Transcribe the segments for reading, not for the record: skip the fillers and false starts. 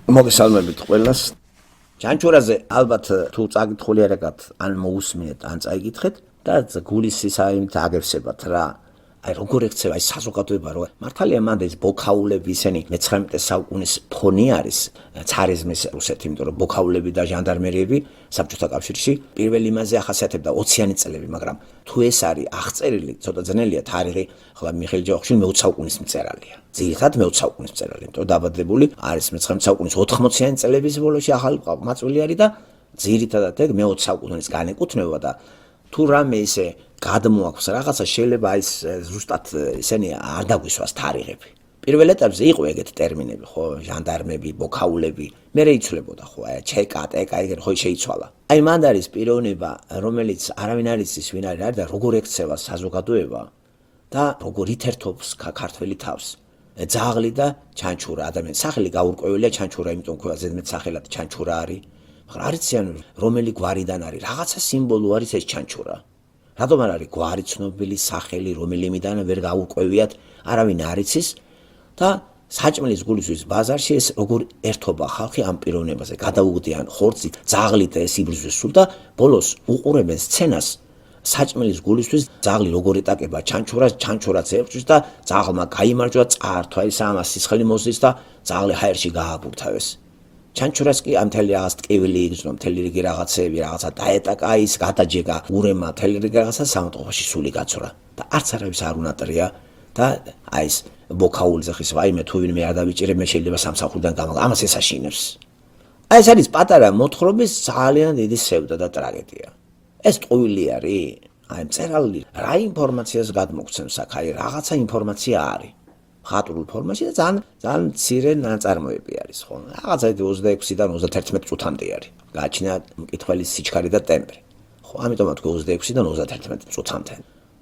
მოგესალმებით ყველას. ჩანჩურაზე ალბათ თუ წაკითხული არ აკათ, ან მოусმინეთ, ან წაიკითხეთ და გულის სისაიმით აგებსებათ რა. აი როგორ ექცევა ეს საზოგადოება რო მართალია მანდ ეს ბოქაულები ისენი მე-19 საუკუნის ფონი არის ცარიზმის რუსეთი, იმიტომ რომ ბოქაულები და ჟანდარმერიები საბჭოთა კავშირში პირველ იმაზე ახასიათებდა 20-იანი წლები, მაგრამ თუ ეს არის აღწერილი, ცოტა ძნელია თარიღი, ხოლმე მიხეილ ჯავახიშვილი მე-20 საუკუნის მწერალია. ძირითადად მე-20 საუკუნის მწერალი, იმიტომ რომ დაბადებული არის მე-19 საუკუნის 80-იანი წლების ბოლოში ახალი მაწვილი არის და ძირითადად ეგ მე-20 საუკუნის განეკუთვნება და თუ რამე ისე გადმოაქვს რაღაცა შეიძლება ის ზუსტად ისენი არ დაგვისვას თარიღები. პირველ ეტაპზე იყო ეგეთი ტერმინები, ხო, ჟანდარმები, ბოქაულები, მერე იცვლებოდა, ხო, ჩეკა, ტეკა, ეგრე ხო შეიცვალა. აი მანდ არის პიროვნება, რომელიც არავინ არ იცის ვინ არის და როგორ ექცევა საზოგადოება და როგორ ითერთობს ქართველი თავს. ძაღლი და ჩანჩურა, ადამიანის სახელი გაურკვეველია ჩანჩურა, იმიტომ რომ ზედმეტ სახელად ჩანჩურა არის. მაგრამ არ იციან რომელი გვარიდან არის, რაღაცა სიმბოლო არის ეს ჩანჩურა. რატომ არ არის გვარი ცნობილი სახელი რომელიმიდან ვერ გაურკვევიათ, არავინ არ იცის და საჭმლის გულისთვის ბაზარში ეს როგორ ერთობა ხალხი ამ პიროვნებაზე, გადაუგდიან ხორცით, ძაღლით ეს იბრძვის სულ და ბოლოს უყურებენ სცენას საჭმლის გულისთვის ძაღლი როგორ ეტაკება ჩანჩურას, ჩანჩურაც ებრძვის და ძაღლმა გაიმარჯვა, წაართვა ის ამას სისხლი მოზის და ძაღლი ჰაერში გააბურთავეს. ჩანჩურას კი ამ მთელი რაღაც ტკივილი იგრძნო, მთელი რიგი რაღაცეები, რაღაცა დაეტაკა ის, გადაჯეგა ურემა, მთელი რიგი რაღაცა სამწყობაში სული გაცურა და არც არავის არ უნატრია და აი ეს ბოქაულზე ხის ვაიმე თუ ვინმე არ დავიჭირე, მე შეიძლება სამსახურიდან გამოგა, ამას ესაშინებს. აი ეს არის პატარა მოთხრობის ძალიან დიდი სევდა და ტრაგედია. ეს ტყუილი არის, აი მწერალი რა ინფორმაციას გადმოგცემს აქ, აი რაღაცა ინფორმაცია არის. ხატრულ ფორმაში და ძალიან მცირე ნაწარმოები არის, ხო? რაღაცა 26-დან 31 წუთამდე არის. გააჩნია მკითხველის სიჩქარე და ტემპრი. ხო, ამიტომაც 26-დან 31 წუთამდე.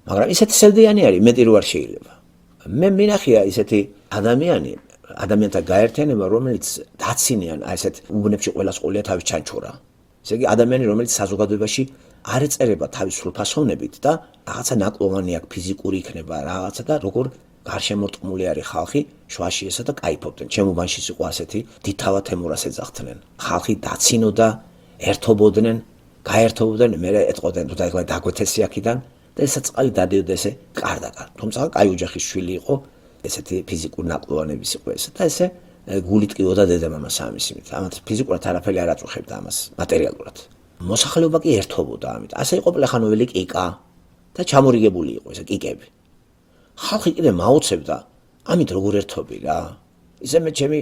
მაგრამ ისეთი სევდიანი არის, მეტი რო არ შეიძლება. მე მინახია ისეთი ადამიანთა გაერთიანება, რომელიც დაცინიან აი ესეთ უბნებში ყველას ყოლია თავის ჩანჩურა. ესე იგი ადამიანი, რომელიც საზოგადოებაში არ ეწერება თავის სრულფასოვნებით და რაღაცა ნაკლოვანი აქვს ფიზიკური იქნება, რაღაცა და როგორ გარშემორტყმული არის ხალხი, შვაში ესა და кайფობდნენ. ჩემ უბანში იყო ასეთი დიდთავა თემურას ეძახდნენ. ხალხი დაცინოდა, ერთობოდნენ, გაერთობდნენ, მე ეტყოდნენ თუ დაიღლა დაგვეთესი აქიდან და ესა წყალი დადიოდა ესე კარდაკარ. თუმცა კაი ოჯახის შვილი იყო, ესეთი ფიზიკური ნაკლოვანების იყო ესა და ესე გული ტკივოდა დედამამას ამის იმით. ამათ ფიზიკურად არაფერი არ აწუხებდა ამას მატერიალურად. მოსახლეობა კი ერთობოდა ამით. ასე იყო პლეხანოველი კიკა და ჩამორიგებული იყო ესე კიკები. ხალხი კიდე მაოცებდა, ამით როგორ ერთობი რა. ისე მე ჩემი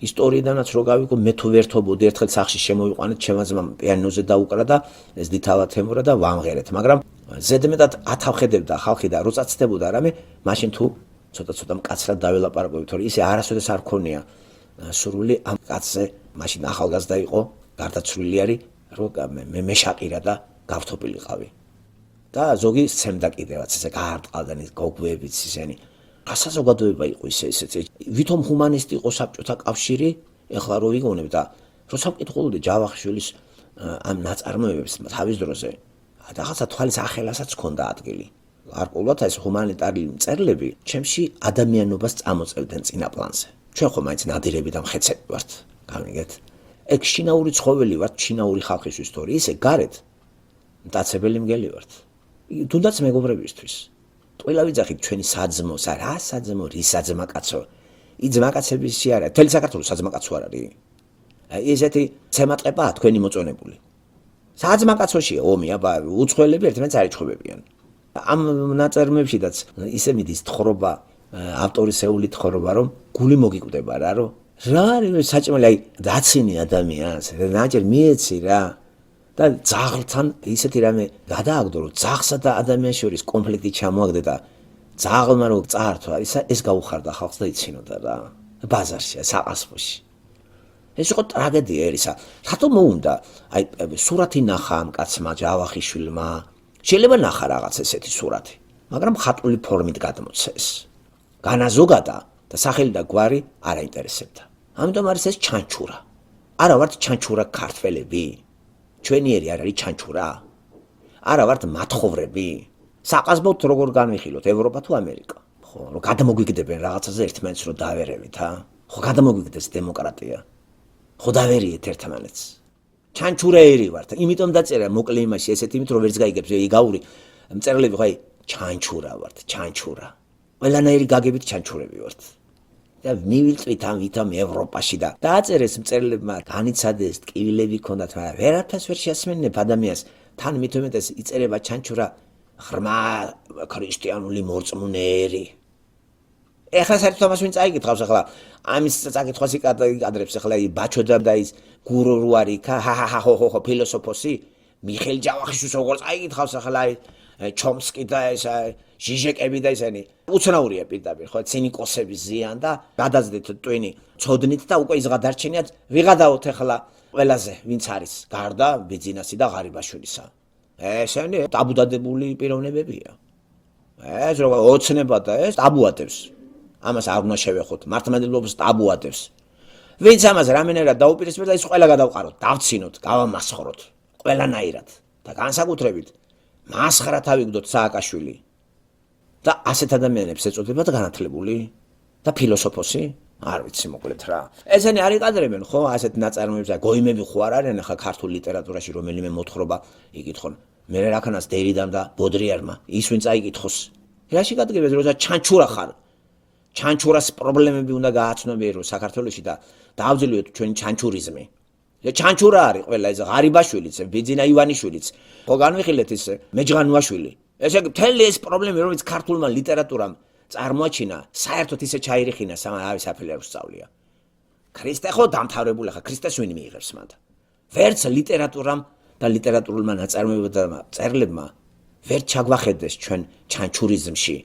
ისტორიიდანაც რო გავიგო, მე თუ ვერთობოდი, ერთხელ სახში შემოვიყვანეთ, ჩემმა ძმამ პიანინოზე დაუკრა და ეს დიდავა თემურა და ვამღერეთ, მაგრამ ზედმეტად ათავხედებდა ხალხი და რო წაცდებოდა რამე, მაშინ თუ ცოტა მკაცრად დაველაპარაკობთ, თორე ისე არასოდეს არ ქონია სურვილი ამ კაცზე, მაშინ ახალგაზრდა იყო, გარდაცვლილი არის, რო მე მეშაყირა და გავთობილიყავი. და ზოგი სცემდა კიდევაც ესე გაარტყალდან ის გოგუებიც ისენი. რა საზოგადოება იყო ისეთი. ვითომ ჰუმანისტი იყო საბჭოთა კავშირი, ეხლა რო ვიგონებ და როცა ვკითხულობდი ჯავახიშვილის ამ ნაწარმოებებს თავის დროზე, რაღაცა თვალის ახელასაც ჰქონდა ადგილი. გარკვეულად ეს ჰუმანიტარული მწერლები ჩემში ადამიანობას წამოწევდნენ წინა პლანზე. ჩვენ ხომ მაინც ნადირები და მხეცები ვართ, გამიგეთ? ეგ შინაური ცხოველი ვართ, შინაური ხალხის ისტორია, ისე გარეთ მტაცებელი მგელი ვართ. თუნდაც მეგობრებისთვის. ტყუილა ვიძახით ჩვენი საძმოს, რა საძმო, რის საძმაკაცო. იძმაკაცებისი არა, მთელი საქართველოს საძმაკაცო არ არის. ესეთი ცემატყებაა თქვენი მოწონებული. საძმაკაცოშია ომი, აბა უცხოელები ერთმანეთს არ იჩხუბებიან. ამ ნაწარმოებშიც ისე მიდის თხრობა, ავტორისეული თხრობა, რომ გული მოგიკვდება რა, რომ რა არის საჭმელი, აი დაცინი ადამიანს, ნაჯერ მიეცი რა. და ძაღლთან ისეთი რამე გადააგდო, რომ ძაღლსა და ადამიანს შორის კონფლიქტი ჩამოაგდე და ძაღლმა რო წაართვა, ეს გაუხარდა ხალხს და იცინოდა რა. ბაზარში, საყასფოში. ეს იყო ტრაგედია ერისა. რატომ მოუნდა? აი სურათი ნახა ამ კაცმა ჯავახიშვილმა. შეიძლება ნახა რაღაც ესეთი სურათი, მაგრამ ხატული ფორმით გადმოცეს. განაზოგადა და სახელი და გვარი არ აინტერესებდა. ამიტომ არის ეს ჩანჩურა. არა ვართ ჩანჩურა ქართველები. ჩვენიერი არ არის ჩანჩურა? არა ვართ მათხოვრები? საყაზბოთ როგორ განვიხილოთ, ევროპა თუ ამერიკა? ხო, რომ გადამოგვიგდებენ რაღაცაზე ერთმანეთს რომ დავერევით, ხო, გადამოგვიგდეს დემოკრატია. ხო დავერიეთ ერთმანეთს. ჩანჩურაერი ვართ. იმიტომ დაწერა მოკლე იმაში ესეთ იმით რომ ვერც გაიგებს იგაური მწერლები ხო აი ჩანჩურა ვართ, ჩანჩურა. ყველანაირი გაგებით ჩანჩურები ვართ. და მივიწვით ამ ვითომ ევროპაში და დააწერეს მწერლებმა განიცადეს ტკივილები ქონდათ, მაგრამ ვერაფერს ვერ შეასმენინებ ადამიანს. თან მით უმეტეს იწერება ჩანჩურა ღრმა ქრისტიანული მორწმუნეერი. ეხლა საერთოდ ამას ვინ წაიკითხავს ახლა ამის წაკითხვას იკადრებს ახლა ბაჩოდა და ის გურო რო არის ხო ფილოსოფოსი მიხეილ ჯავახიშვილს როგორ წაიკითხავს ახლა ჩომსკი და ეს ჟიჟეკები და ისინი უცნაურია პირდაპირ ხო ცინიკოსები ზიან და გადაძდეთ ტვინი წოდნით და უკვე ის გადარჩენიათ ვიღადაოთ ახლა ყველაზე ვინც არის გარდა ბიძინასი და ღარიბაშვილისა ესენი ტაბუდადებული პიროვნებებია ეს როგორ ოცნება და ეს ტაბუატებს ამას არ უნდა შევეხოთ მართლმადიდებლობას ტაბუატებს ვინც ამას რამენერად დაუპირისპირდა ის ყველა გადავყაროთ დავცინოთ გავამასხროთ ყველანაირად და განსაკუთრებით მასხრა თავიგდოთ სააკაშვილი და ასეთ ადამიანებს ეწოდებათ განათლებული და ფილოსოფოსი არ ვიცი მოკლედ რა ესენი არ იყადრებენ ხო ასეთ ნაწარმოებს და გოიმები ხო არ არიან ახლა ქართულ ლიტერატურაში რომელიმე მოთხრობა იკითხონ მე რაკანას დერიდამ და ბოდრიერმა ის ვინ წაიკითხოს რაში გადგებეთ როცა ჩანჩურა ხარ ჩანჩურას პრობლემები უნდა გააცნობიერო საქართველოში და დაავძლიოთ ჩვენი ჩანჩურიზმი ჩანჩურა არის ყველა ეს ღარიბაშვილიც ბიძინა ივანიშვილიც ხო განვიხილეთ ის მეჯღანუაშვილი ესე მთელი ეს პრობლემები რომელიც ქართულმა ლიტერატურამ წარმოაჩინა საერთოდ ისე ჩაირიხინა სამარავის აფილეროს სწავლია ქრისტე ხო დამთავრებული ხა ქრისტეს ვინ მიიღებს მათ ვერც ლიტერატურამ და ლიტერატურულმა ნაწარმოებებმა წერლებმა ვერ ჩაგვახედეს ჩვენ ჩანჩურიზმში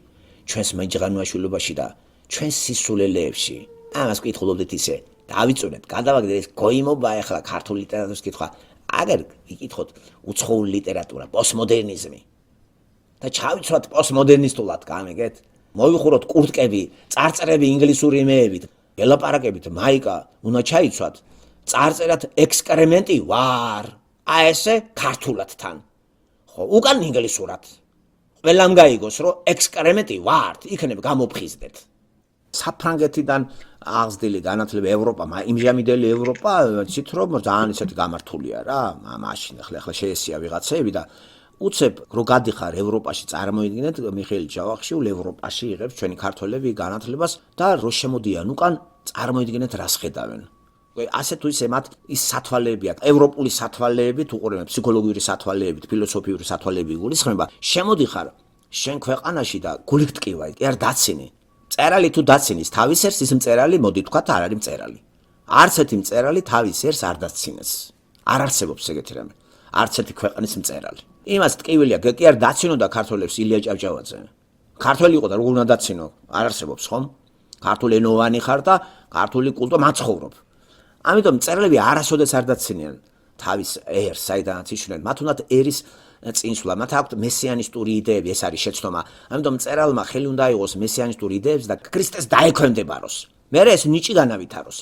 ჩვენს მეჯღანუაშვილობაში და ჩვენ სისულელეებში ამას ვკითხულობდით ისე დავიწუნეთ გადავაგდეთ ეს გოიმობა ახლა ქართულ ლიტერატურას კითხვა აგერ ვიკითხოთ უცხოური ლიტერატურა პოსტმოდერნიზმი და ჩავიცვათ პოსტმოდერნისტულად გამიგეთ მოვიხუროთ კურტკები წარწერები ინგლისური იმეებით ელაპარაკებით მაიკა უნდა ჩაიცვათ წარწერად ექსკრემენტი ვარ აი ესე ქართულად თან ხო უკან ინგლისურად ყველამ გაიგოს რომ ექსკრემენტი ვარ იქნებ გამოფხიზდეთ საფრანგეთიდან აღზრდილი განათლება ევროპა იმჟამიდელი ევროპა ცით რომ ძალიან ისეთი გამართულია რა მაშინ ახლა შეესია ვიღაცები და უცებ რო გადიხარ ევროპაში წარმოიდგინეთ მიხეილ ჯავახიშვილი ევროპაში იღებს ჩვენი ქართველები განათლებას და რო შემოდიან უკან წარმოიდგინეთ რას ხედავენ ასე თუ ისე მათ ის სათვალეები აქვს ევროპული სათვალეები თუ ყურებენ ფსიქოლოგიური სათვალეებით ფილოსოფიური სათვალეები გულისხმება შემოდიხარ შენ ქვეყანაში და გულით ტკივა კი არ დაცინი წერალი თუ დაცინის თავის ერს ის მწერალი მოდი თქვათ არ არის მწერალი არც ერთი მწერალი თავის ერს არ დაცინეს არ არსებობს ეგეთი რამე არც ერთი ქვეყნის მწერალი იმას ტკივილია კი არ დაცინოდა ქართველებს ილია ჭავჭავაძე ქართველი იყო და როგორ უნდა დაცინო არ არსებობს ხომ ქართული ენოვანი ხარ და ქართული კულტურა მაცხოვრობ ამიტომ მწერლები არასოდეს არ დაცინიან თავის ერს საიდანაც იშვნენ მათ უნდათ ერის წინსვლა მათ აქვთ მესიანისტური იდეები ეს არის შეცდომა ამიტომ მწერალმა ხელი უნდა აიღოს მესიანისტური იდეებს და ქრისტეს დაექვემდებაროს მერე ეს ნიჭი განავითაროს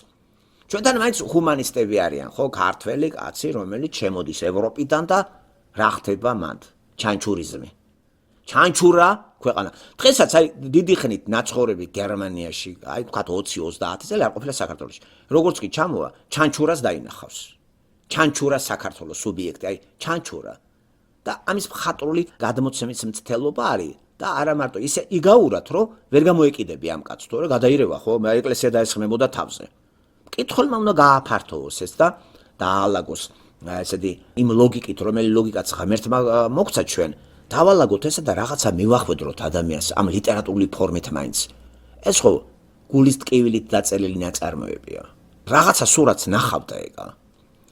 ჩვენთან მაინც ჰუმანისტები არიან ხო ქართველი კაცი რომელიც შემოდის ევროპიდან და რა ხდება მანდ ჩანჩურიზმი ჩანჩურა ქვეყანა დღესაც აი დიდი ხნით ნაცხოვრები გერმანიაში აი თქვათ 20-30 წელი არ ყოფილა საქართველოში როგორც კი ჩამოვა ჩანჩურას დაინახავს ჩანჩურა საქართველოს სუბიექტი აი ჩანჩურა და ამის მხატვრული გადმოცემის მცდელობა არის და არა მარტო ისე იგაურად რომ ვერ გამოეკიდები ამ კაცს თორე გადაირევა ხო მე ეკლესია დაესხმებოდა თავზე მკითხველმა უნდა გააფართოვოს ეს და დაალაგოს ესეთი იმ ლოგიკით რომელი ლოგიკაც ღმერთმა მოგცა ჩვენ დავალაგოთ ესა და რაღაცა მივახვედროთ ადამიანს ამ ლიტერატურული ფორმით მაინც ეს ხო გულის ტკივილით დაწერილი ნაწარმოებია რაღაცა სურათს ნახავდა ეგა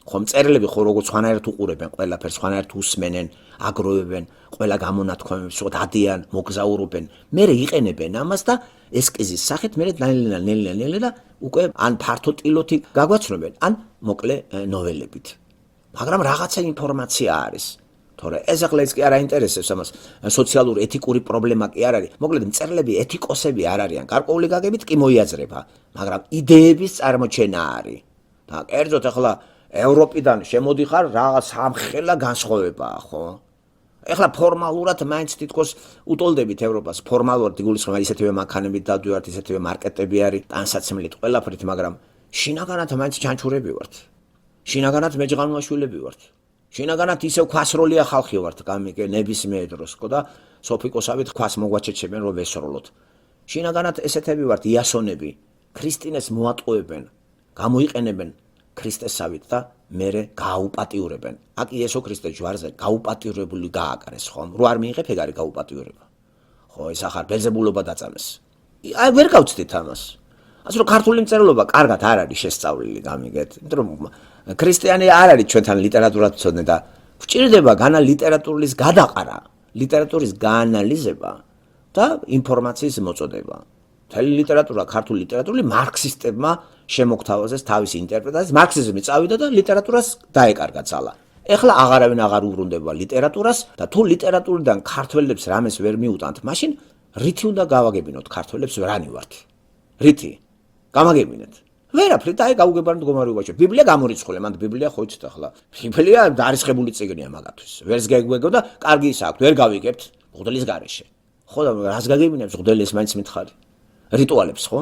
ხო მწერლები ხო როგორც სხვანაირად უყურებენ ყველაფერს სხვანაირად უსმენენ აგროვებენ ყველა გამონათქვამებს დადიან მოგზაურობენ მერე იყენებენ ამას და ესკიზის სახით მერე ნელ-ნელა უკვე ან ფართო ტილოთი გაგვაცნობენ ან მოკლე ნოველებით მაგრამ რაღაცა ინფორმაცია არის თორე ეს ახლა ეს კი არ აინტერესებს ამას სოციალური ეთიკური პრობლემა კი არ არის მოკლედ მწერლები ეთიკოსები არ არიან გარკვეული გაგებით კი მოიაზრება მაგრამ იდეების წარმოჩენა არის და კერძოდ ახლა ევროპიდან შემოდიხარ რაღაც სამხელა განსხვავებაა ხო ეხლა ფორმალურად მაინც თითქოს უტოლდებით ევროპას ფორმალურად იგულისხმება ისეთივე მანქანებით დავდივართ ისეთივე მარკეტები არის ტანსაცმლით ყველაფრით მაგრამ შინაგანად მაინც ჩანჩურები ვართ შინაგანად მეჯღანუაშვილები ვართ. შინაგანად ისევ ქვასროლია ხალხი ვართ, გამიგე ნებისმიერ დროს და სოფიკოსავით ქვას მოგვაჩეჩებენ რომ ვესროლოთ. შინაგანად ესეთები ვართ იასონები, ქრისტინეს მოატყუებენ, გამოიყენებენ ქრისტესავით და მერე გააუპატიურებენ. აქ იესო ქრისტე ჯვარზე გაუპატიურებული გააკარეს, ხომ? რო არ მიიღებ ეგ არის გაუპატიურება. ხო, ეს ახარ ბელზებულობა დაწამეს. აი ვერ გავწდით ამას. ასე რომ ქართული მწერლობა კარგად არ არის შესწავლილი, გამიგეთ. იმიტომ რომ ქრისტიანი არ არის ჩვენთან ლიტერატურად ცოდნე და გვჭირდება განა ლიტერატურის გადაყარა, ლიტერატურის გაანალიზება და ინფორმაციის მოწოდება. მთელი ლიტერატურა, ქართული ლიტერატურა მარქსისტებმა შემოგთავაზეს თავისი ინტერპრეტაციით, მარქსიზმი წავიდა და ლიტერატურას დაეკარგა ძალა. ეხლა აღარავინ აღარ უბრუნდება ლიტერატურას და თუ ლიტერატურიდან ქართველებს რამეს ვერ მიუტანთ, მაშინ რითი უნდა გავაგებინოთ ქართველებს რანი ვართ? რითი? გამაგებინეთ. ვერაფრით აი გაუგებარ მდგომარეობაში. ბიბლია გამორიცხული, მანდ ბიბლია ხო იცით ახლა. ბიბლია დაარისხებული წიგნია მაგათთვის. ვერს გეგმეგო და კარგი ის აქვს, ვერ გავიგებთ მღვდლის გარეშე. ხო და რას გაგებინებს მღვდლის მაინც მითხარი? რიტუალებს ხო?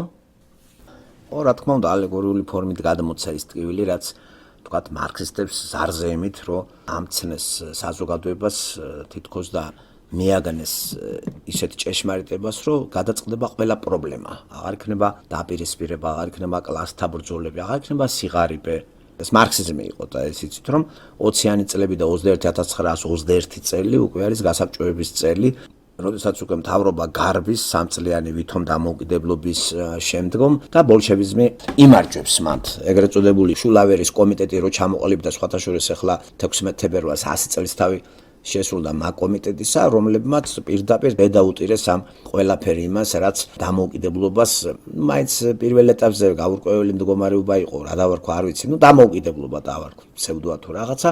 ო რა თქმა უნდა ალეგორიული ფორმით გადმოცა ის ტკივილი, რაც თქვათ მარქსისტებს ზარზე ემით, რომ ამცნეს საზოგადოებას თითქოს და მიაგნეს ისეთ ჭეშმარიტებას, რომ გადაწყდება ყველა პრობლემა. აღარ იქნება დაპირისპირება, აღარ იქნება კლასთა ბრძოლები, აღარ იქნება სიღარიბე. ეს მარქსიზმი იყო და ეს იცით რომ 20-იანი წლები და 21921 წელი უკვე არის გასაბჭოების წელი. როდესაც უკვე მთავრობა გარბის სამწლიანი ვითომ დამოუკიდებლობის შემდგომ და ბოლშევიზმი იმარჯვებს მათ. ეგრეთ წოდებული შულავერის კომიტეტი რო ჩამოყალიბდა სხვათა შორის ახლა 16 თებერვალს 100 წლის თავი შესრულდა მაგ კომიტეტისა, რომლებმაც პირდაპირ გადაუტირეს ამ ყველაფერი იმას, რაც დამოუკიდებლობას მაინც პირველ ეტაპზე გაურკვეველი მდგომარეობა იყო, რა დავარქვა არ ვიცი, დამოუკიდებლობა დავარქვა, ფსევდოა თუ რაღაცა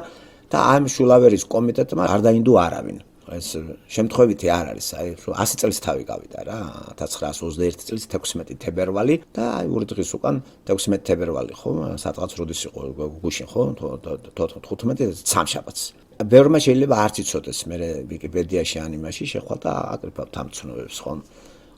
და ამ შულავერის კომიტეტმა არ დაინდო არავინ. ეს შემთხვევითი არ არის, აი 100 წელს თავი გავიდა რა, 1921 წლის 16 თებერვალი და აი ორი დღის უკან 16 თებერვალი ხო, სადღაც როდის იყო გუშინ ხო, 15 სამშაბათს. ბევრმა შეიძლება არც იცოდეს, მე ვიკიპედიაში ან იმაში შეხვალ და აკრიფავთ ამ ცნობებს ხო.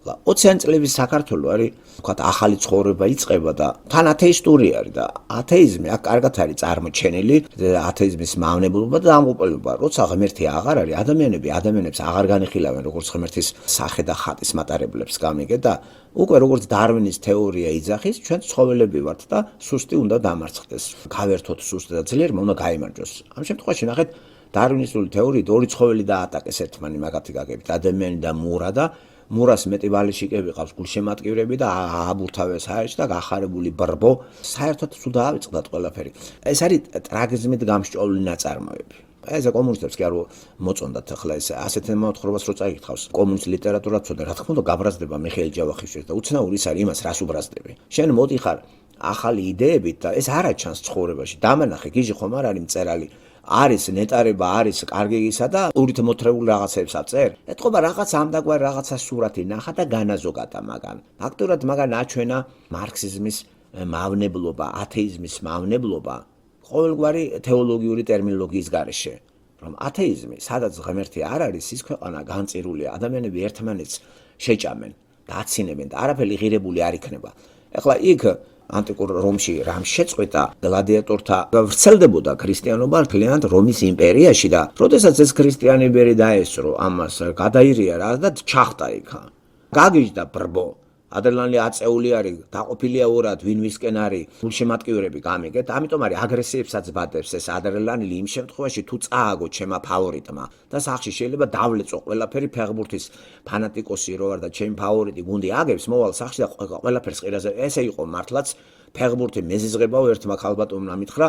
20-იან წლების საქართველო არის, ვთქვათ, ახალი ცხოვრება იწყება და თან ათეისტური არის და ათეიზმი აქ კარგად არის წარმოჩენილი, ათეიზმის მავნებლობა და დამოუკიდებლობა, როცა ღმერთი აღარ არის, ადამიანებს აღარ განიხილავენ როგორც ღმერთის სახე და ხატის მატარებლებს გამიგე და უკვე როგორც დარვინის თეორია იძახის, ჩვენ ცხოველები ვართ და სუსტი უნდა დამარცხდეს. გავერთოთ სუსტი და ძლიერმა უნდა გაიმარჯვოს. ამ შემთხვევაში ნახეთ დარვინისტული თეორიით ორი ცხოველი დაატაკეს ერთმანი მაგათი გაგებით, ადამიანი და მურა და მურას მეტი ბალიშიკები ყავს გულშემატკივრები და ააბურთავეს აერჩ და გახარებული ბრბო საერთოდ სულ დაავიწყდათ ყველაფერი. ეს არის ტრაგიზმით გამსჭვალული ნაწარმოები. ეს კომუნისტებს კი არ მოწონდათ ახლა ეს ასეთ მოთხრობას რო წაიკითხავს. კომუნისტ ლიტერატურა ცოდნა, რა თქმა უნდა გაბრაზდება მიხეილ ჯავახიშვილს და უცნაური ის არის იმას რას უბრაზდები. შენ მოდიხარ ახალი იდეებით და ეს არა ჩანს ცხოვრებაში. დამანახე გიჟი ხომ არ არის მწერალი. არის ნეტარება, არის კარგი ისა და ურით მოთრეულ რაღაცებს აწერ. ეთყობა რაღაც ამდაგვარ რაღაცა სურათი ნახა და განაზოგადა მაგან. ფაქტურად მაგან აჩვენა მარქსიზმის მავნებლობა, ათეიზმის მავნებლობა ყოველგვარი თეოლოგიური ტერმინოლოგიის გარეშე. რომ ათეიზმი, სადაც ღმერთი არ არის, ის ქვეყანა განწირულია, ადამიანები ერთმანეთს შეჭამენ და აცინებენ და არაფერი ღირებული არ იქნება. ეხლა იქ ანტიკურ რომში რამ შეწყვეტა გლადიატორთა ვრცელდებოდა ქრისტიანობა მთლიანად რომის იმპერიაში და როდესაც ეს ქრისტიანები დაესწრო ამას გადაირია რა და ჩახტა იქა გაგიჟდა ბრბო ადრლანი აწეული არის დაყოფილია ორად ვინ ვისკენ არის გულშემატკივრები გამიგეთ ამიტომ არის აგრესიებსაც ბადებს ეს ადრლანილი იმ შემთხვევაში თუ წააგო ჩემა ფავორიტმა და სახში შეიძლება დავლეწო ყველაფერი ფეხბურთის ფანატიკოსი რო ვარ და ჩემი ფავორიტი გუნდი აგებს მოვალ სახში და ყველაფერს ყირაზე ესე იყო მართლაც ფეხბურთი მეზიზღებაო ერთმა ქალბატონმა მითხრა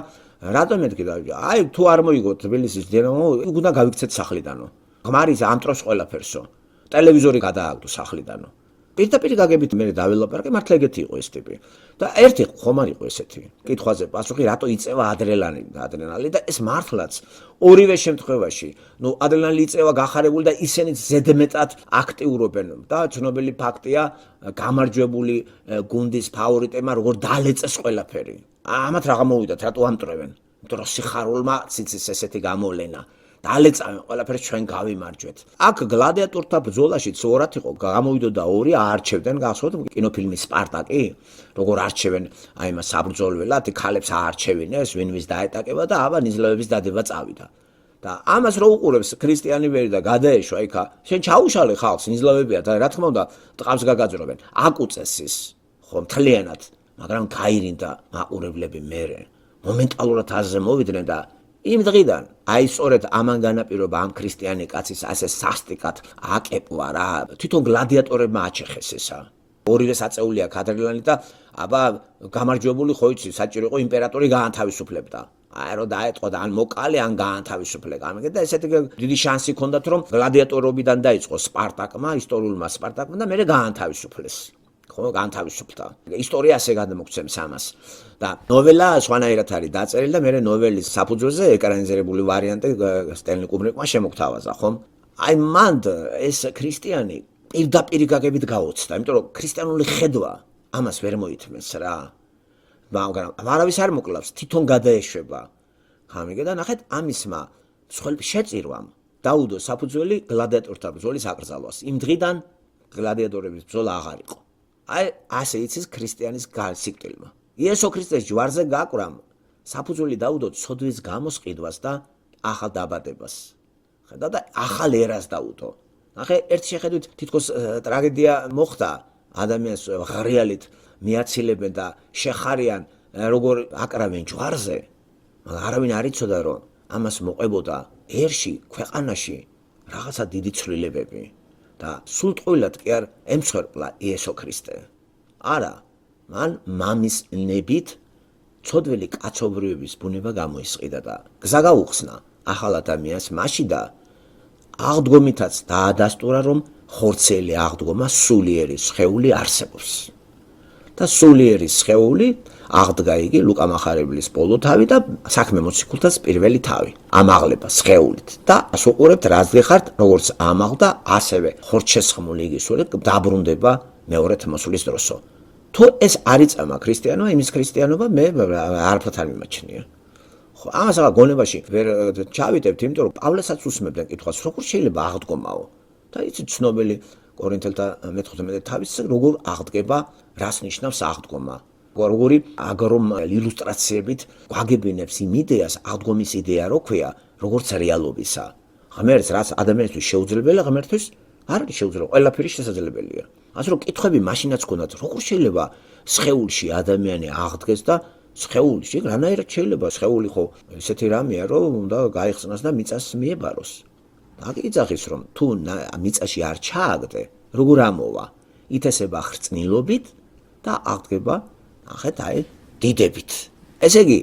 რატომ მეთქი და აი თუ არ მოიგო თბილისის დინამო უნდა გავიქცეთ სახლიდანო ღმარის ამტროს ყველაფერსო ტელევიზორი გადააგდო სახლიდანო პირდაპირ გაგებით მე დაველაპარაკე მართლა ეგეთი იყო ეს ტიპი და ერთი ხომ არ იყო ესეთი კითხვაზე პასუხი რატო იწევა ადრენალინი და ეს მართლაც ორივე შემთხვევაში ნუ ადრენალინი იწევა გახარებული და ისინიც ზედმეტად აქტიურობენ და ცნობილი ფაქტია გამარჯვებული გუნდის ფავორიტებმა როგორ დალეწეს ყველაფერი ამათ რაღა მოვიდათ რატო ამტრევენ იმიტომ რომ სიხარულმა ციცის ესეთი გამოვლენა დალეწავენ ყველაფერს ჩვენ გავიმარჯვეთ. აქ გლადიატორთა ბრძოლაშიც ორად იყო, გამოვიდოდა ორი, აარჩევდნენ, გახსოვთ კინოფილმი სპარტაკი, როგორ არჩევენ აი მას საბრძოლველად, ქალებს აარჩევინეს, ვინ ვის დაეტაკება და აბა ნიზლავების დადება წავიდა. და ამას რო უყურებს ქრისტიანი ვერი და გადაეშვა იქა, შენ ჩაუშალე ხალხს, ნიზლავებია და რა თქმა უნდა, ტყავს გაგაძრობენ. აკუწეს ის, ხო, მთლიანად, მაგრამ გაირინდა მაყურებლები მერე. მომენტალურად აზზე მოვიდნენ და იმ დღიდან აი სწორედ ამან განაპირობა ამ ქრისტიანი კაცის ასე სასტიკად აკეპვა რა თვითონ გლადიატორებმა აჩეხეს ესა ორივე საწეულია ქადრილანი და აბა გამარჯვებული ხო იცი საჭირო იყო იმპერატორი გაანთავისუფლებდა აი რო დაეტყო და ან მოკალე ან გაანთავისუფლე გამიგე და ესეთი დიდი შანსი ჰქონდათ რომ გლადიატორობიდან დაიწყო სპარტაკმა ისტორიულმა სპარტაკმა და მერე გაანთავისუფლეს ხო განთავისუფლდა. ისტორია ასე გადმოგცემს ამას. და ნოველა სხვანაირად არის დაწერილი და მე ნოველის საფუძველზე ეკრანიზირებული ვარიანტი სტენლი კუბრიკმა შემოგთავაზა, ხო? აი მან ეს ქრისტიანი პირდაპირ გაგებით გაოცდა, იმიტომ რომ ქრისტიანული ხედვა ამას ვერ მოითმენს რა. მაგრამ არავის არ მოკლავს, თვითონ გადაეშვება. ხამიგე და ნახეთ ამისმა მსხვერპლ შეწირვამ დაუდო საფუძველი გლადიატორთა ბრძოლის აკრძალვას. იმ დღიდან გლადიატორების ბრძოლა აღარ იყო. აი ასე იცის ქრისტიანის სიკვდილმა. იესო ქრისტეს ჯვარზე გაკვრამ საფუძველი დაუდო ცოდვის გამოსყიდვას და ახალ დაბადებას. ხედავ და ახალ ერას დაუდო. ნახე ერთ შეხედვით თითქოს ტრაგედია მოხდა ადამიანს ღრიალით მიაცილებენ და შეხარიან როგორ აკრავენ ჯვარზე. მაგრამ არავინ არ იცოდა რომ ამას მოყვებოდა ერში ქვეყანაში რაღაცა დიდი ცვლილებები. და სულტყვილად კი არ ემსხვერპლა იესო ქრისტე. არა, მან მამის ნებით ცოდველი კაცობრიობის ბუნება გამოისყიდა და გზა გაუხსნა ახალ ადამიანს მასში და აღდგომითაც დაადასტურა რომ ხორცელი აღდგომა სულიერი სხეული არსებობს. და სულიერი სხეული აღდგა იგი ლუკა მახარებლის ბოლო თავი და საქმე მოციქულთაც პირველი თავი ამაღლება სხეულით და ასუყურებთ რაც გეხართ როგორც ამაღლდა ასევე ხორჩესხმული იგი სული დაბრუნდება მეორეთ მოსulis დროსო თუ ეს არ იწამა ქრისტიანობა იმის ქრისტიანობა მე არაფრად არ მიმაჩნია ხო ამას ახლა გონებაში ვერ ჩავიტებთ იმიტომ რომ პავლესაც უსმებდნენ კითხვას როგორ შეიძლება აღდგომაო და იცით ცნობილი კორინთელთა მე-15 თავის როგორ აღდგება რას ნიშნავს აღდგომა როგორი აგრომ ილუსტრაციებით გვაგებინებს იმ იდეას აღდგომის იდეა რო ქვია როგორც რეალობისა ღმერთს რაც ადამიანისთვის შეუძლებელია ღმერთთვის არ არის შეუძლებელი ყველაფერი შესაძლებელია ასე რომ კითხვები მაშინაც გქონდათ როგორ შეიძლება სხეულში ადამიანი აღდგეს და სხეულში რანაირად შეიძლება სხეული ხო ესეთი რამეა რომ უნდა გაიხსნას და მიწას მიებაროს აკიძახის რომ თუ მიწაში არ ჩააგდე როგორ ამოვა ითესება ხრწნილობით და აღდგება ახეთ აი დიდებით ესე იგი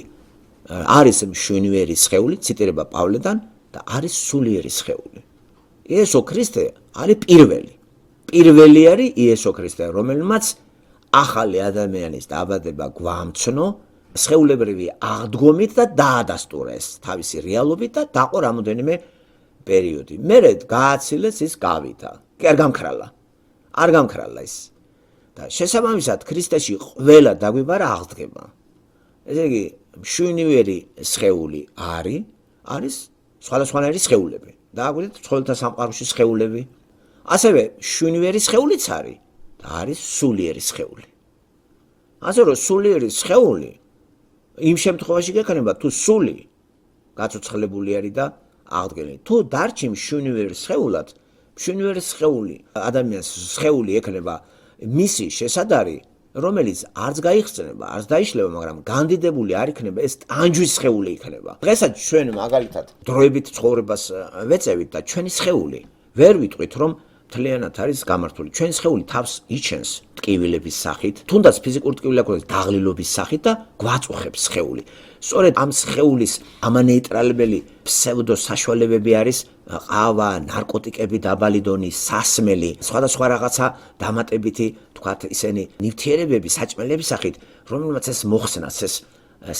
არის მშვენიერი სხეული ციტირება პავლედან და არის სულიერი სხეული იესო ქრისტე არის პირველი არის იესო ქრისტე რომელმაც ახალი ადამიანის დაბადება გვამცნო სხეულებრივი აღდგომით და დაადასტურა ეს თავისი რეალობით და დაყო რამოდენიმე პერიოდი მერე გააცილეს ის გავიდა კი არ გამქრალა ის და შესაბამისად ქრისტეში ყველა დაგვიბარა აღდგება. ესე იგი მშვენიერი სხეული არის სხვადასხვანაირი სხეულები. დააგვიდეთ ცხოველთა სამყაროში სხეულები. ასევე მშვენიერი სხეულიც არის და არის სულიერი სხეული. ასე რომ სულიერი სხეული იმ შემთხვევაში გექნება თუ სული გაცოცხლებული არის და აღდგენილი. თუ დარჩი მშვენიერი სხეულად, მშვენიერი სხეული ადამიანს სხეული ექნება მისი შესადარი, რომელიც არც გაიხსნება, არც დაიშლება, მაგრამ განდიდებული არ იქნება, ეს ტანჯვის სხეული იქნება. დღესაც ჩვენ მაგალითად დროებით ცხოვრებას ვეწევით და ჩვენი სხეული ვერ ვიტყვით, რომ მთლიანად არის გამართული. ჩვენი სხეული თავს იჩენს ტკივილების სახით, თუნდაც ფიზიკური ტკივილი აქვს დაღლილობის სახით და გვაწუხებს სხეული. სწორედ ამ სხეულის ამანეიტრალებელი ფსევდო საშუალებები არის ყავა, ნარკოტიკები დაბალი დონის, სასმელი, სხვადასხვა რაღაცა დამატებითი, თქვათ ისენი ნივთიერებები, საჭმელების სახით, რომელმაც ეს მოხსნას ეს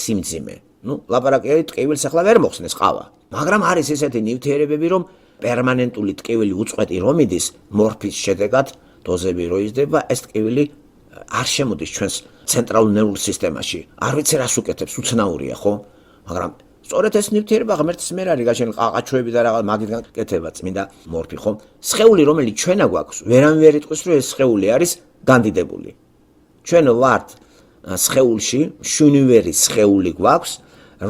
სიმძიმე. ნუ ლაპარაკია ტკივილს ახლა ვერ მოხსნეს ყავა, მაგრამ არის ესეთი ნივთიერებები, რომ პერმანენტული ტკივილი უწყვეტი რომიდის მორფის შედეგად დოზები რო იზრდება, ეს ტკივილი არ შემოდის ჩვენს ცენტრალურ ნერვულ სისტემაში. არ ვიცი რას უკეთებს, უცნაურია, ხო? მაგრამ სწორედ ეს ნივთიერება ღმერთს მიერ არის გაშენილი ყაყაჩოები და რაღაც მაგისგან კეთება წმინდა მორფი, ხო? სხეული, რომელიც ჩვენა გვაქვს, ვერანაირ ვერ იტყვის, რომ ეს სხეული არის განდიდებული. ჩვენ ვართ სხეულში, შუნივერი სხეული გვაქვს,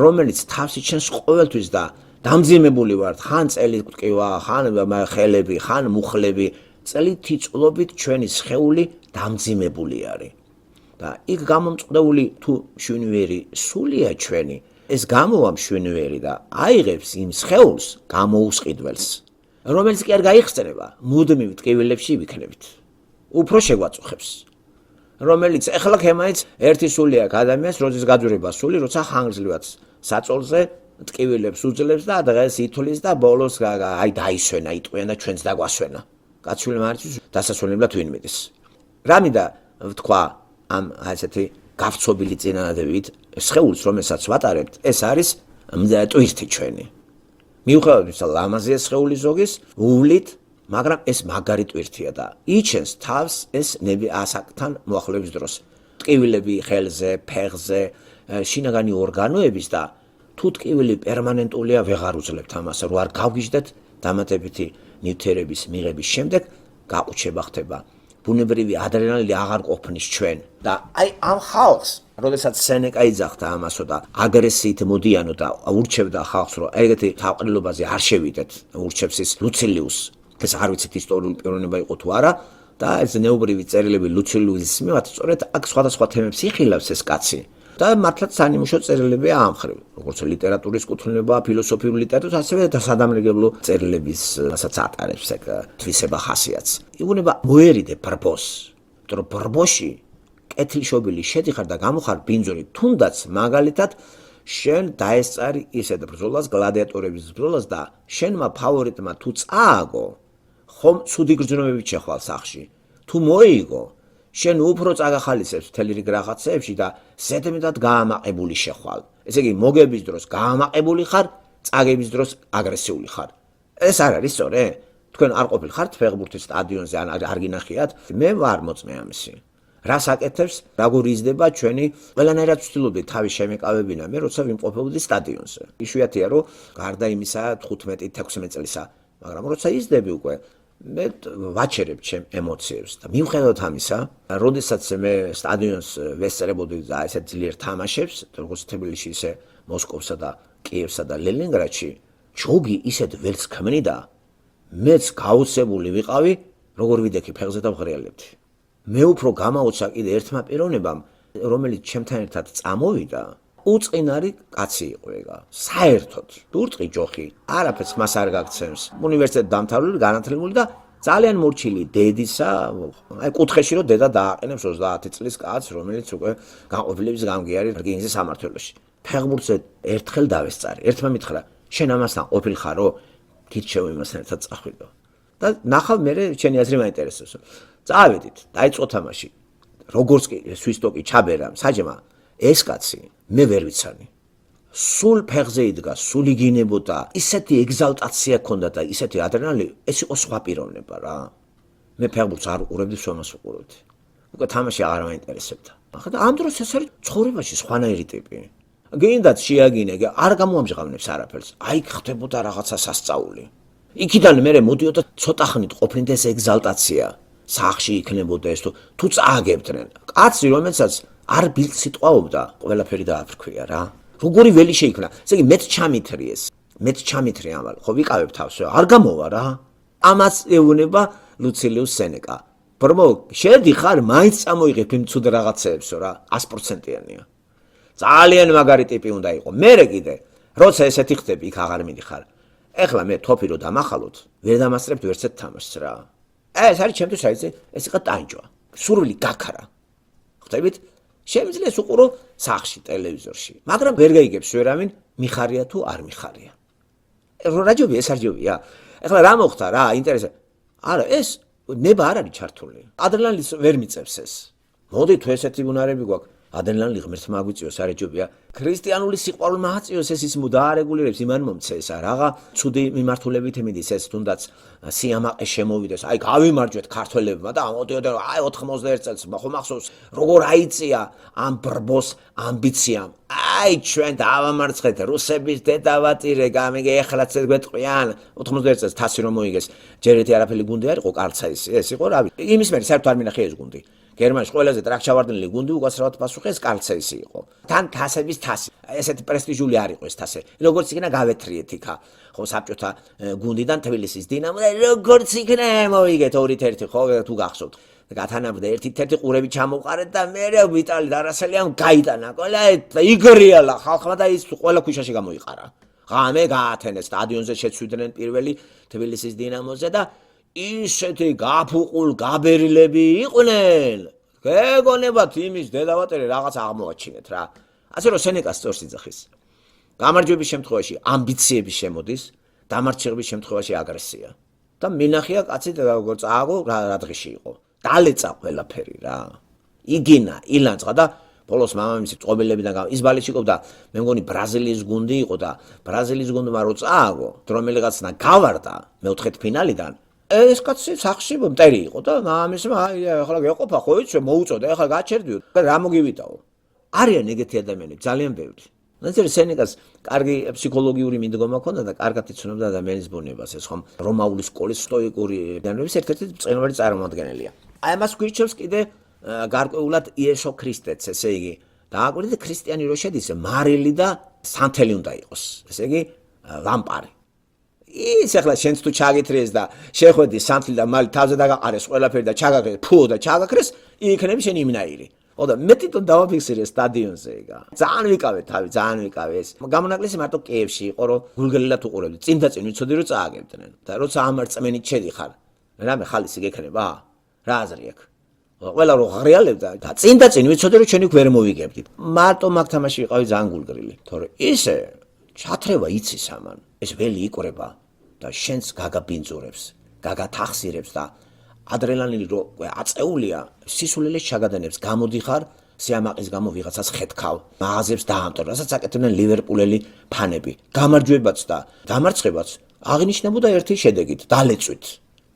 რომელიც თავს იჩენს ყოველთვის და დამძიმებული ვართ, ხან წელი ტკივა, ხან ხელები, ხან მუხლები, წელითი წლობით ჩვენი სხეული დამძიმებული არის. და იქ გამომწყდეული თუ შუნივერი სულია ჩვენი, ეს გამოვა მშვენიერი და აიღებს იმ სხეულს გამოუსყიდველს, რომელიც კი არ გაიხსნება, მუდმივ ტკივილებში ვიქნებით. უფრო შეგვაწუხებს. რომელიც ეხლა ქემაიც ერთი სული აქვს ადამიანს, როდის გაძვრება სული, როცა ხანგრძლივად საწოლზე ტკივილებს უძლებს და დღეს ითვლის და ბოლოს აი დაისვენა, იტყვიან და ჩვენც დაგვასვენა. კაცული მართვის დასასვენებლად ვინ მიდის. რამიდა ვთქვა ამ ასეთი გავცობილი წინადადებით სხეულს, რომელსაც ვატარებთ, ეს არის ტვირთი ჩვენი. მიუხედავად იმისა, ლამაზია სხეული ზოგის, უვლით, მაგრამ ეს მაგარი ტვირთია და იჩენს თავს ეს ასაკთან მოახლოების დროს. ტკივილები ხელზე, ფეხზე, შინაგანი ორგანოების და თუ ტკივილი პერმანენტულია, ვეღარ უძლებთ ამას, რომ არ გავგიჟდეთ დამატებითი ნივთიერების მიღების შემდეგ გაყუჩება ხდება. ბუნებრივი ადრენალინი აღარ ყოფნის ჩვენ და აი ამ ხალხს, როდესაც სენეკა იძახდა ამასო და აგრესიით მოდიანო და ურჩევდა ხალხს, რომ ეგეთი თავყრილობაზე არ შევიდეთ, ურჩევს ის ლუცილიუს, ეს არ ვიცით ისტორიული პიროვნება იყო თუ არა და ეს ზნეობრივი წერილები ლუცილიუსის მიმართ სწორედ აქ სხვადასხვა თემებს იხილავს ეს კაცი. და მართლაც სანიმუშო წერილებია ამ მხრივ, როგორც ლიტერატურის კუთვნილება, ფილოსოფიური ლიტერატურის, ასევე დასადამრიგებლო წერილების, რასაც ატარებს ეგ თვისება ხასიათს. იგუნება მოერიდე ბრბოს, იმიტომ რომ ბრბოში კეთილშობილი შედიხარ და გამოხარ ბინძური, თუნდაც მაგალითად შენ დაესწარი ისეთ ბრძოლას, გლადიატორების ბრძოლას და შენმა ფავორიტმა თუ წააგო, ხომ ცუდი გრძნობებით შეხვალ სახში. თუ მოიგო შენ უფრო წაგახალისებს მთელი რიგ რაღაცეებში და ზედმეტად გაამაყებული შეხვალ. ესე იგი, მოგების დროს გაამაყებული ხარ, წაგების დროს აგრესიული ხარ. ეს არ არის სწორე? თქვენ არ ყოფილხართ ფეხბურთის სტადიონზე, არ გინახიათ? მე ვარ მოწმე ამისი. რას აკეთებს, როგორ იზრდება ჩვენი ყველანაირად ვცდილობდი თავის შემეკავებინა მე, როცა ვიმყოფებოდი სტადიონზე. იშვიათია, რომ გარდა იმისა 15-16 წლისა, მაგრამ როცა იზრდები უკვე მე ვაჩერებ ჩემ ემოციებს და მიუხედავად ამისა, როდესაც მე სტადიონს ვესწრებოდი და ესეთ ძლიერ თამაშებს, როგორც თბილისში, ისე მოსკოვსა და კიევსა და ლენინგრადში, ჯოგი ისეთ ველს ქმნიდა, მეც გაუცებული ვიყავი, როგორ ვიდექი ფეხზე და ვღრიალებდი. მე უფრო გამაუცა კიდე ერთმა პიროვნებამ, რომელიც ჩემთან ერთად წამოვიდა, უწყინარი კაცი იყო ეგა. საერთოდ, ურტყი ჯოხი, არაფერს მას არ გაგცემს. უნივერსიტეტ დამთავრებული, განათლებული და ძალიან მორჩილი დედისა, აი კუთხეში რომ დედა დააყენებს 30 წლის კაცს, რომელიც უკვე განყოფილების გამგეარი რკინიგზის სამმართველოში. ფეხბურთზე ერთხელ დავესწარი. ერთმა მითხრა, შენ ამასთან ყოფილხარო? თით შემოიმასთან ერთად წახვიდო. და ნახავ მე შენი აზრი მაინტერესებს. წავედით, დაიწყო თამაში. როგორც კი სვისტოკი ჩაბერა საჯმა, ეს კაცი მე ვერ ვიცანი. სულ ფეხზე იდგა, სულ იგინებოდა, ისეთი ეგზალტაცია ჰქონდა და ისეთი ადრენალინი, ეს იყო სხვა პიროვნება რა. მე ფეხბურთს არ უყურებდი, სვამას ვუყურებდი. უკვე თამაში აღარ მაინტერესებდა. ახლა და ამ დროს ეს არის ცხოვრებაში სხვანაირი ტიპი. გინდათ შეაგინე, არ გამოამჟღავნებს არაფერს. აი ხდებოდა რაღაცა სასწაული. იქიდან მე მოდიოდა ცოტა ხნით ყოფნიდა ეს ეგზალტაცია. სახში იქნებოდა ეს თუ წააგებდნენ. კაცი რომელსაც არ ბილდ სიტყვაობდა, ყველაფერი დააფრქვია რა. როგორი ველი შეიქმნა. ესე იგი მეც ჩამითრი ეს. მეც ჩამითრი ამალ. ხო ვიყავებ თავს, არ გამოვა რა. ამას ეუბნება ლუცილიუს სენეკა. ბრმო, შედიხარ, მაინც წამოიღებ იმ ცუდ რაღაცეებსო რა, 100%-იანია. ძალიან მაგარი ტიპი უნდა იყო. მერე კიდე, როცა ესეთი ხდები, იქ აღარ მიდიხარ. ეხლა მე თოფი რო დამახალოთ, ვერ დამასწრებთ ვერცეთ თამაშს რა. ეს არის ჩემთვის რაიცი, ეს იყო ტანჯვა. სურვილი გაქრა. ხვდებით? შემიძლია უყურო სახში, ტელევიზორში, მაგრამ ვერ გაიგებს ვერავინ, მიხარია თუ არ მიხარია. რა ჯობია, ეს არ ჯობია. ეხლა რა მოხდა რა, ინტერესა. არა, ეს ნება არ არის ჩართული. ადრენალინს ვერ მიწევს ეს. მოდი თუ ესეთი უნარები გვაქვს. ადრენალინი ღმერთმა აგვიწიოს, არ ჯობია. ქრისტიანული სიყვარულმა აწიოს ეს დაარეგულირებს, იმან მომცეს, რაღა ცუდი მიმართულებით მიდის ეს თუნდაც სიამაყე შემოვიდეს. აი გავიმარჯვეთ ქართველებმა და ამოდიოდა აი 91 წელს, ხო მახსოვს, როგორ აიწია ამ ბრბოს ამბიციამ. აი ჩვენ დავამარცხეთ რუსების დედავატირე გამიგე ეხლაც გვეტყვიან 91 წელს თასი რომ მოიგეს ჯერ ერთი არაფერი გუნდი არ იყო კარცა ეს იყო რავი იმის მერე საერთოდ არ მინახე ეს გუნდი გერმანიაში ყველაზე ტრაქშავარდნილი გუნდი უკაცრავად პასუხი ეს კარცეისი იყო თან თასების თასი ესეთი პრესტიჟული არ იყო ეს თასი როგორც იქნა გავეთრიეთ იქა ხო საბჭოთა გუნდიდან თბილისის დინამო და როგორც იქნა მოვიგეთ 2-1 ხო თუ გახსოვთ გათანაბრდა ერთი ყურები ჩამოყარეთ და მე ვიტალი დარასელიამ გაიტანა ყველა იგრიალა ხალხმა და ის ყველა ქუჩაში გამოიყარა ღამე გაათენეს სტადიონზე შეცვიდნენ პირველი თბილისის დინამოზე და ისეთი გაფუყულ გაბერილები იყვნენ გეგონებათ იმის დედავატერი რაღაც აღმოაჩინეთ რა ასე რომ სენეკას სწორს იძახის გამარჯვების შემთხვევაში ამბიციები შემოდის დამარცხების შემთხვევაში აგრესია და მინახია კაცი როგორც ააგო რა დღეში იყო დალეცა ყველაფერი რა იგინა ილანძღა და ბოლოს მამამისი წყობილებიდან ის ბალეტში ყოფდა მე მგონი ბრაზილიის გუნდი იყო და ბრაზილიის გუნდმა რო წააგო რომელიღაცნა გავარდა მეოთხეთ ფინალიდან ეს კაცი სახში მტერი იყო და მამამისმა აი ახლა გეყოფა ხო იცი მოუწოდა ახლა გაჩერდიო რა მოგივიტაო არიან ეგეთი ადამიანები ძალიან ბევრი ნაცერი სენეკას კარგი ფსიქოლოგიური მიდგომა ჰქონდა და კარგად იცნობდა ადამიანის ბუნებას ეს ხომ რომაული სკოლის სტოიკური ადამიანების ერთ-ერთი წინველი წარმომადგენელია აი ამას გვიჩვენს კიდე გარკვეულად იესო ქრისტეც ესე იგი დააკვირდით ქრისტიანი რო შედის მარილი და სანთელი უნდა იყოს ესე იგი ლამპარი ის ახლა შენც თუ ჩაგითრიეს და შეხვედი სანთლი და მალი თავზე დაგაყარეს ყველაფერი და ჩაგაქრეს ფუ და ჩაგაქრეს იქნები შენ იმნაირი ოდა მე თვითონ დავაფიქსირე სტადიონზე იგა ძალიან ვიკავე თავი ძალიან ვიკავე ეს გამონაკლისი მარტო კიევში იყო რომ გულგელილად უყურებდი წინ და წინ ვიცოდი რომ წააგებდნენ და როცა ამ რწმენით შედიხარ რამე ხალისი გექნება რა აზრი აქვს ყველა რო ღრიალებდა და წინ და წინ ვიცოდი რომ ჩვენი ვერ მოვიგებდით მარტო მაგ თამაში იყავი ძალიან გულგრილი თორე ისე ჩათრევა იცის ამან ეს ველი იყრება და შენს გაგაბინძურებს გაგათახსირებს და ადრენალინი რო აწეულია სისულელეს ჩაგადენებს გამოდიხარ სიამაყის გამო ვიღაცას ხეთქავ მაღაზიებს დაამტვარ რასაც აკეთებდნენ ლივერპულელი ფანები გამარჯვებაც და დამარცხებაც აღინიშნებოდა ერთი შედეგით დალეწვით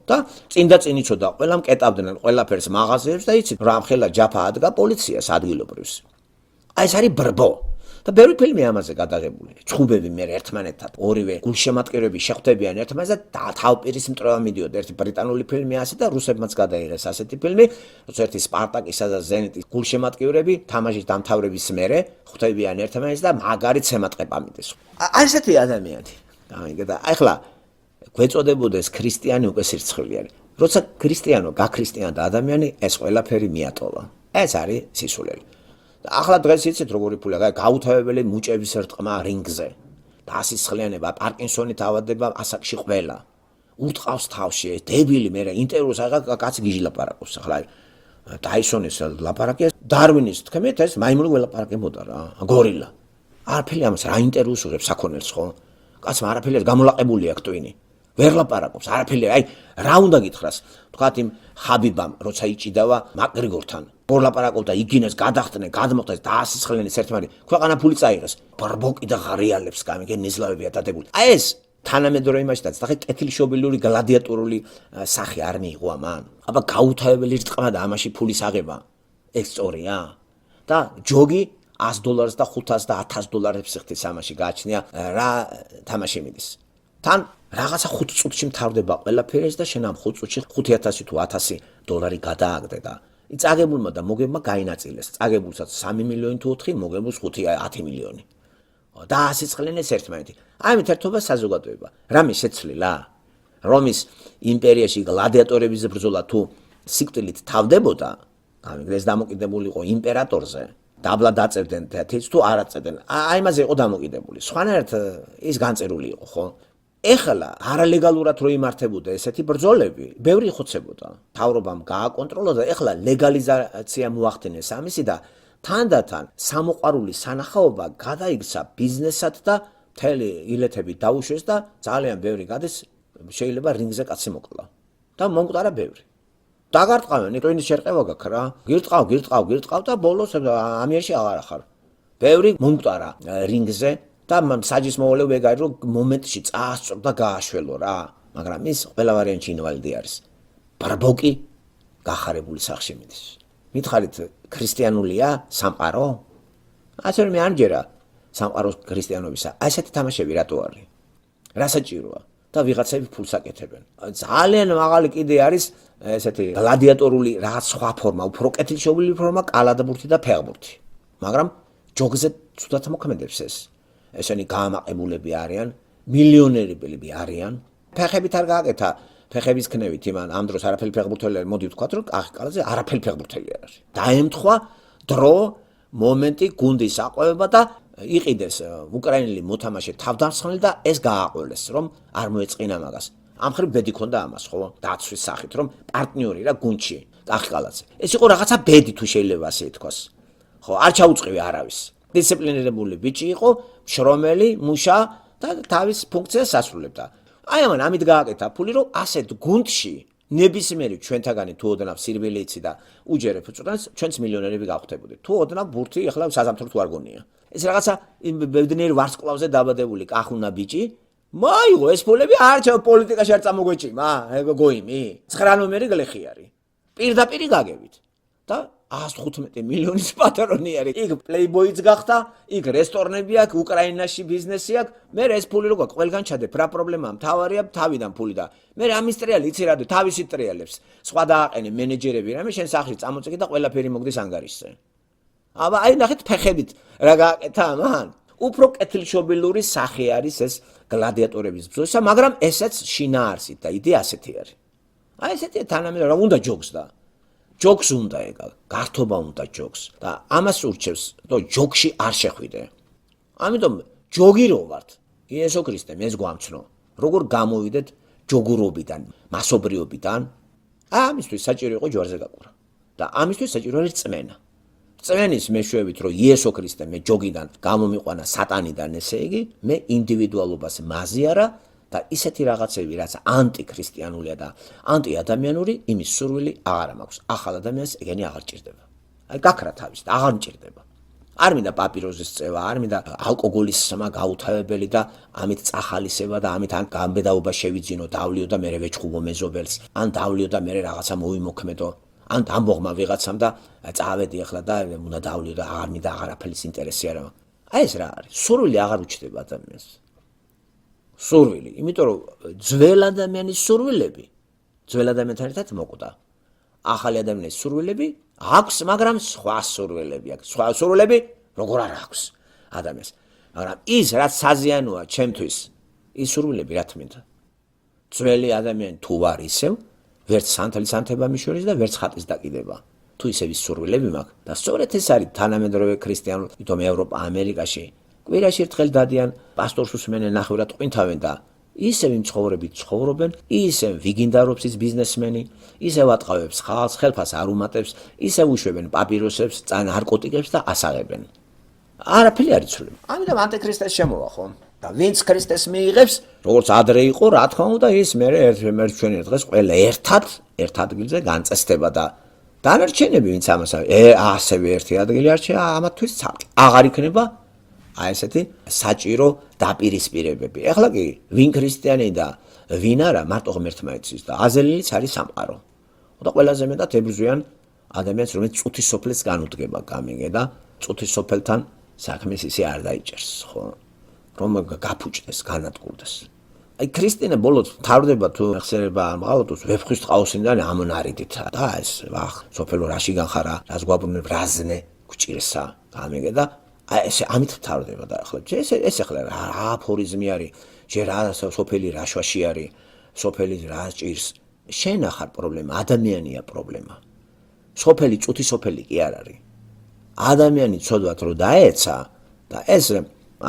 და წინ და წინ იცოდა ყველა მკეტავდნენ ყველაფერს მაღაზიებს და იცით რა მხელა ჯაფა ადგა პოლიციას ადგილობრივს აი ეს არის ბრბო და ბევრი ფილმი ამაზე გადაღებული ჩხუბები მე ერთმანეთთან ორივე გულშემატკივრები შეხვდებიან ერთმანეთს და თავპირის მტრევა მიდიოდა ერთი ბრიტანული ფილმი ასე და რუსებმაც გადაიღეს ასეთი ფილმი როცა ერთი სპარტაკისა და ზენიტის გულშემატკივრები თამაშის დამთავრების მერე ხვდებიან ერთმანეთს და მაგარი ცემატყება მიდის აი ესეთი ადამიანები გამიგე და ახლა გვეწოდებოდეს ქრისტიანი უკვე სირცხლი არის როცა ქრისტიანო გაქრისტიანდა ადამიანი ეს ყველაფერი მიატოვა ეს არის სისულელი ახლა დღეს იცით როგორი ფული გაუთავებელი მუჭების რტყმა რინგზე და ასისხლიანება პარკინსონით ავადება ასაკში ყველა ურტყავს თავში დებილი მე ინტერვიუს აღა კაცი გიჟი ლაპარაკობს ახლა დაისონის ლაპარაკია დარვინის თქმით ეს მაიმუნი ველაპარაკებოდა რა გორილა არაფერი ამას რა ინტერვიუს უღებს საქონელს ხო კაცმა არაფერი გამოლაყებული აქვს ტვინი ვერ ლაპარაკობს არაფერი აი რა უნდა გითხრას თქვათ იმ ხაბიბამ როცა იჭიდავა მაკგრიგორთან ლაპარაკობდა იგინეს გადახდნენ გადმოხდეს დაასისხლენეს ერთმანეთი ქვეყანა ფული წაიღეს ბრბოკი და ღარიალებს გამიგე ნიზლავებია დადებული აი ეს თანამედროვე იმაშიც ნახე კეთილშობილური გლადიატორული სახე არ მიიღო ამან აბა გაუთავებელი რტყმა და ამაში ფულის აღება ეს სწორია და ჯოგი $100 და $500 და $1000 ხეთის ამაში გააჩნია რა თამაში მიდის თან რაღაცა 5 წუთში მთავრდება ყველაფერი და შენ ამ 5 წუთში 5000 თუ $1000 გადააგდე და წაგებულმა და მოგებმა გაინაწილეს წაგებულსაც 3 მილიონი თუ 4 მოგებულს 5-10 მილიონი და ასისხლენეს ერთმანეთი აი მეთერთობა საზოგადოება რამე შეცვლილა რომის იმპერიაში გლადიატორების ბრძოლა თუ სიკვდილით თავდებოდა გამიგდეს დამოკიდებული იყო იმპერატორზე დაბლა დაწევდნენ თეთრს თუ არ აწევდნენ აი იმაზე იყო დამოკიდებული სხვანაირად ის განწერული იყო ხო ეხლა არალეგალურად რო იმართებოდა ესეთი ბრძოლები, ბევრი ხოცებოდა. თავრობამ გააკონტროლა და ეხლა ლეგალიზაცია მოახდინეს ამისი და თანდათან სამოყვარული სანახაობა გადაიქცა ბიზნესად და მთელი ილეთები დაუშვეს და ძალიან ბევრი გადის შეიძლება რინგზე კაცი მოკლა. და მომკვდარა ბევრი. დაგარტყავენ, ტვინის შერყევა გაქვს რა. გირტყავ და ბოლოს ამიერში აღარ ახარ. ბევრი მომკვდარა რინგზე და საჯის მოვლევ ეგარი რომ მომენტში წაასწრო და გააშველო რა მაგრამ ის ყველა ვარიანტი ინვალიდი არის ბრბოკი გახარებული სახში მიდის მითხარით ქრისტიანულია სამყარო ასე რომ მე არ ჯერა სამყაროს ქრისტიანობისა. აი ესეთი თამაშები რატო არის? რა საჭიროა? და ვიღაცები ფულს აკეთებენ. ძალიან მაღალი კიდე არის ესეთი გლადიატორული რაღაც სხვა ფორმა, უფრო კეთილშობილი ფორმა, კალადაბურთი და ფეხბურთი. მაგრამ ჯოგზე ცუდად მოქმედებს ეს. ესენი გაამაყებულები არიან, მილიონერები არიან. ფეხებით არ გააკეთა, ფეხების ქნევით იმან ამ დროს არაფერი ფეხბურთელი არ მოდი ვთქვათ, რომ კალაზე არაფერი ფეხბურთელი არ არის. დაემთხვა დრო, მომენტი, გუნდის აყვება და იყიდეს უკრაინელი მოთამაშე თავდამსხმელი და ეს გააყოლეს, რომ არ მოეწყინა მაგას. ამ ხრივ ბედი ქონდა ამას, ხო? დაცვის სახით, რომ პარტნიორი რა გუნდში, კახკალაძე. ეს იყო რაღაცა ბედი თუ შეიძლება ასე ითქვას. ხო, არ ჩაუწყივი არავის. დისციპლინირებული ბიჭი იყო, შრომელი, მუშა და თავის ფუნქციას ასრულებდა. აი ამან ამით გააკეთა ფული, რომ ასეთ გუნდში ნებისმიერი ჩვენთაგანი თუ ოდნავ სირბილი იცი და უჯერებ წუთას ჩვენც მილიონერები გავხდებოდით. თუ ოდნავ ბურთი ახლა საზამთრო თუ არ გონია. ეს რაღაცა ბედნიერი ვარსკვლავზე დაბადებული კახუნა ბიჭი მაიღო ეს ფულები არ ჩა პოლიტიკაში არ წამოგვეჭიმა გოიმი 9 ნომერი გლეხი არის პირდაპირ გაგებით და 115 მილიონის პატრონი არის იქ პლეიბოიც გახდა იქ რესტორნები აქვს უკრაინაში ბიზნესი აქვს მე ეს ფული როგორ ყველგან ჩადებ რა პრობლემაა მთავარია თავიდან ფული და მე ამის ტრიალი იცი რა თავისი ტრიალებს სხვა დააყენე მენეჯერები რამე შენ სახში წამოწეკი და ყველაფერი მოგდის ანგარიშზე აბა აი ნახეთ ფეხებით რა გააკეთა ამან უფრო კეთილშობილური სახე არის ეს გლადიატორების ბრძოლისა მაგრამ ესეც შინაარსით და იდეა ასეთი არის აი ესეთი თანამედროვე რა უნდა ჯოგს და ჯოგს უნდა ეგა გართობა უნდა ჯოგს და ამას ურჩევს რომ ჯოგში არ შეხვიდე ამიტომ ჯოგი რო ვართ იესო ქრისტე მეს გვამცნო როგორ გამოვიდეთ ჯოგურობიდან მასობრიობიდან ამისთვის საჭირო იყო ჯვარზე გაკურა და ამისთვის საჭირო არის წმენა წმენის მეშვეობით რომ იესო ქრისტე მე ჯოგიდან გამომიყვანა სატანიდან ესე იგი მე ინდივიდუალობას მაზიარა და ისეთი რაღაცები რაც ანტიქრისტიანულია და ანტიადამიანური იმის სურვილი აღარ მაქვს ახალ ადამიანს ეგენი აღარ ჭირდება აი გაქრა თავის აღარ მჭირდება არ მინდა პაპიროზის წევა არ მინდა ალკოგოლის სმა გაუთავებელი და ამით წახალისება და ამით ან გამბედაობა შევიძინო დავლიო და მე ვეჩხუბო მეზობელს ან დავლიო და მე რაღაცა მოვიმოქმედო ან ამბოღმა ვიღაცამ და წავედი ახლა და უნდა დავლიო და აღარ მინდა აღარაფერის ინტერესი არა აი ეს რა არის სურვილი აღარ უჩდება ადამიანს სურვილი იმიტომ რომ ძველ ადამიანის სურვილები ძველ ადამიანთან ერთად მოკვდა ახალი ადამიანის სურვილები აქვს მაგრამ სხვა სურვილები აქვს სხვა სურვილები როგორ არ აქვს ადამიანს მაგრამ ის რაც საზიანოა ჩემთვის ის სურვილები რა თქმა უნდა ძველი ადამიანი თუ არ ისევ ვერც სანთლის ანთება მიშორის და ვერც ხატის დაკიდება თუ ისევის სურვილები მაქვს და სწორედ ეს არის თანამედროვე ქრისტიანულ თვითონ ევროპა ამერიკაში კვირაში ერთხელ დადიან პასტორს უსმენენ ნახევრად ყვინთავენ და ისევ იმ ცხოვრებით ცხოვრობენ ისევ ვიგინდარობს ის ბიზნესმენი ისევ ატყავებს ხალხს ხელფას არ უმატებს ისევ უშვებენ პაპიროსებს ნარკოტიკებს და ასაღებენ არაფერი არ იცვლება ამიტომ ანტიქრისტეს შემოვა ხო და ვინც ქრისტეს მიიღებს როგორც ადრე იყო რა თქმა უნდა ის მე ჩვენ დღეს ყველა ერთ ადგილზე განწესდება და დანარჩენები ვინც ამას ასევე ერთი ადგილი არჩევა ამათთვის აღარ იქნება აი ესეთი საჭირო დაპირისპირებები. ეხლა კი ვინ ქრისტიანი და ვინ არა მარტო ღმერთმა იცის და აზელილიც არის სამყარო. და ყველაზე მეტად ებრძვიან ადამიანს რომელიც წუთის სოფლს განუდგება გამიგე და წუთის სოფელთან საქმეს ისე არ დაიჭერს, ხო? რომ გაფუჭდეს, განადგურდეს. აი ქრისტიანა ბოლოს თავდება თუ ხსენება არ მაღალოთ ვეფხვის ტყაოსიდან ამონარიდით და ეს ვახ სოფელო რაში განხარა, რას გვაბრუნებ რაზნე გჭირსა გამიგე და აი ეს ამით თავდება და ახლა ეს ახლა რა აფორიზმი არის ჯერ რა სოფელი რა შვაში არის სოფელი რა ჭირს შენ ახარ პრობლემა ადამიანია პრობლემა სოფელი წუთი სოფელი კი არ არის ადამიანი ცოდვათ რომ დაეცა და ეს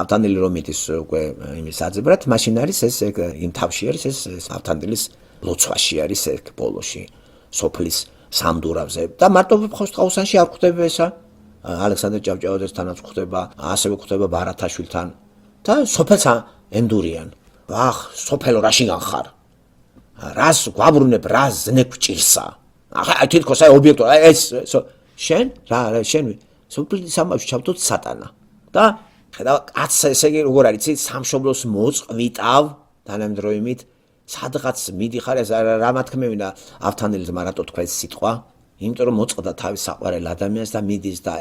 ავთანდილი რომ იტის უკვე იმის აძებრად მაშინ არის ეს იმ თავში არის ეს ავთანდილის ლოცვაში არის ეს ბოლოში სოფლის სამდურავზე და მარტო ხოსტყაოსანში არ ხვდება ესა ალექსანდრე ჭავჭავაძესთანაც ხვდება, ასევე ხვდება ბარათაშვილთან და სოფელს ემდურიან. ვახ, სოფელო რაში განხარ? რას გვაბრუნებ, რა ზნე გჭირსა? ახლა თითქოს აი ობიექტო, ეს შენ რა შენ სოფლის სამბავში ჩავდოთ სატანა. და ხედავ კაც ესე იგი როგორ არის, იცი, სამშობლოს მოწყვიტავ თანამედროვეებით, სადღაც მიდიხარ ეს რა მათქმევინა ავთანდილის მარატო თქვა ეს სიტყვა. იმიტომ რომ მოწყდა თავის საყვარელ ადამიანს და მიდის და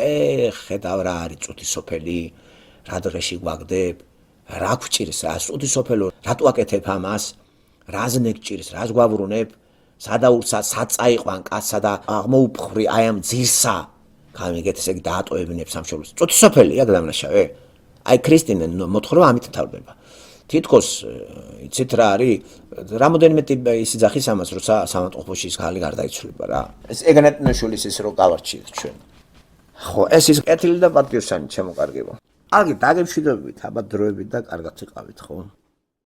ხედავ რა არის წუთის სოფელი რა დღეში გვაგდებ, რა გვჭირს, რა სტუდი სოფელო, რატო აკეთებ ამას, რაზე ნეგჭირს, რას გვავრუნებ, სადაურსა საწაიყვან კაცსა და აღმოუფხრი აი ამ ძირსა. გამიგეთ ესე იგი დაატოებინებ სამშობლოს. წუთი სოფელია გლამნაშავე. აი ქრისტიანე მოთხრობა ამით მთავრდება. თითქოს იცით რა არის? რამოდენიმე ისი ძახის ამას, როცა სამატყოფოში ის ხალი გარდაიცვლება რა. ეს ეგნატნაშვილის ის რო გავარჩიეთ ჩვენ. ხო, ეს ის კეთილი და პატიოსანი ჩემო კარგებო. კარგი, დაგემშვიდობებით, აბა დროებით და კარგად იყავით, ხო?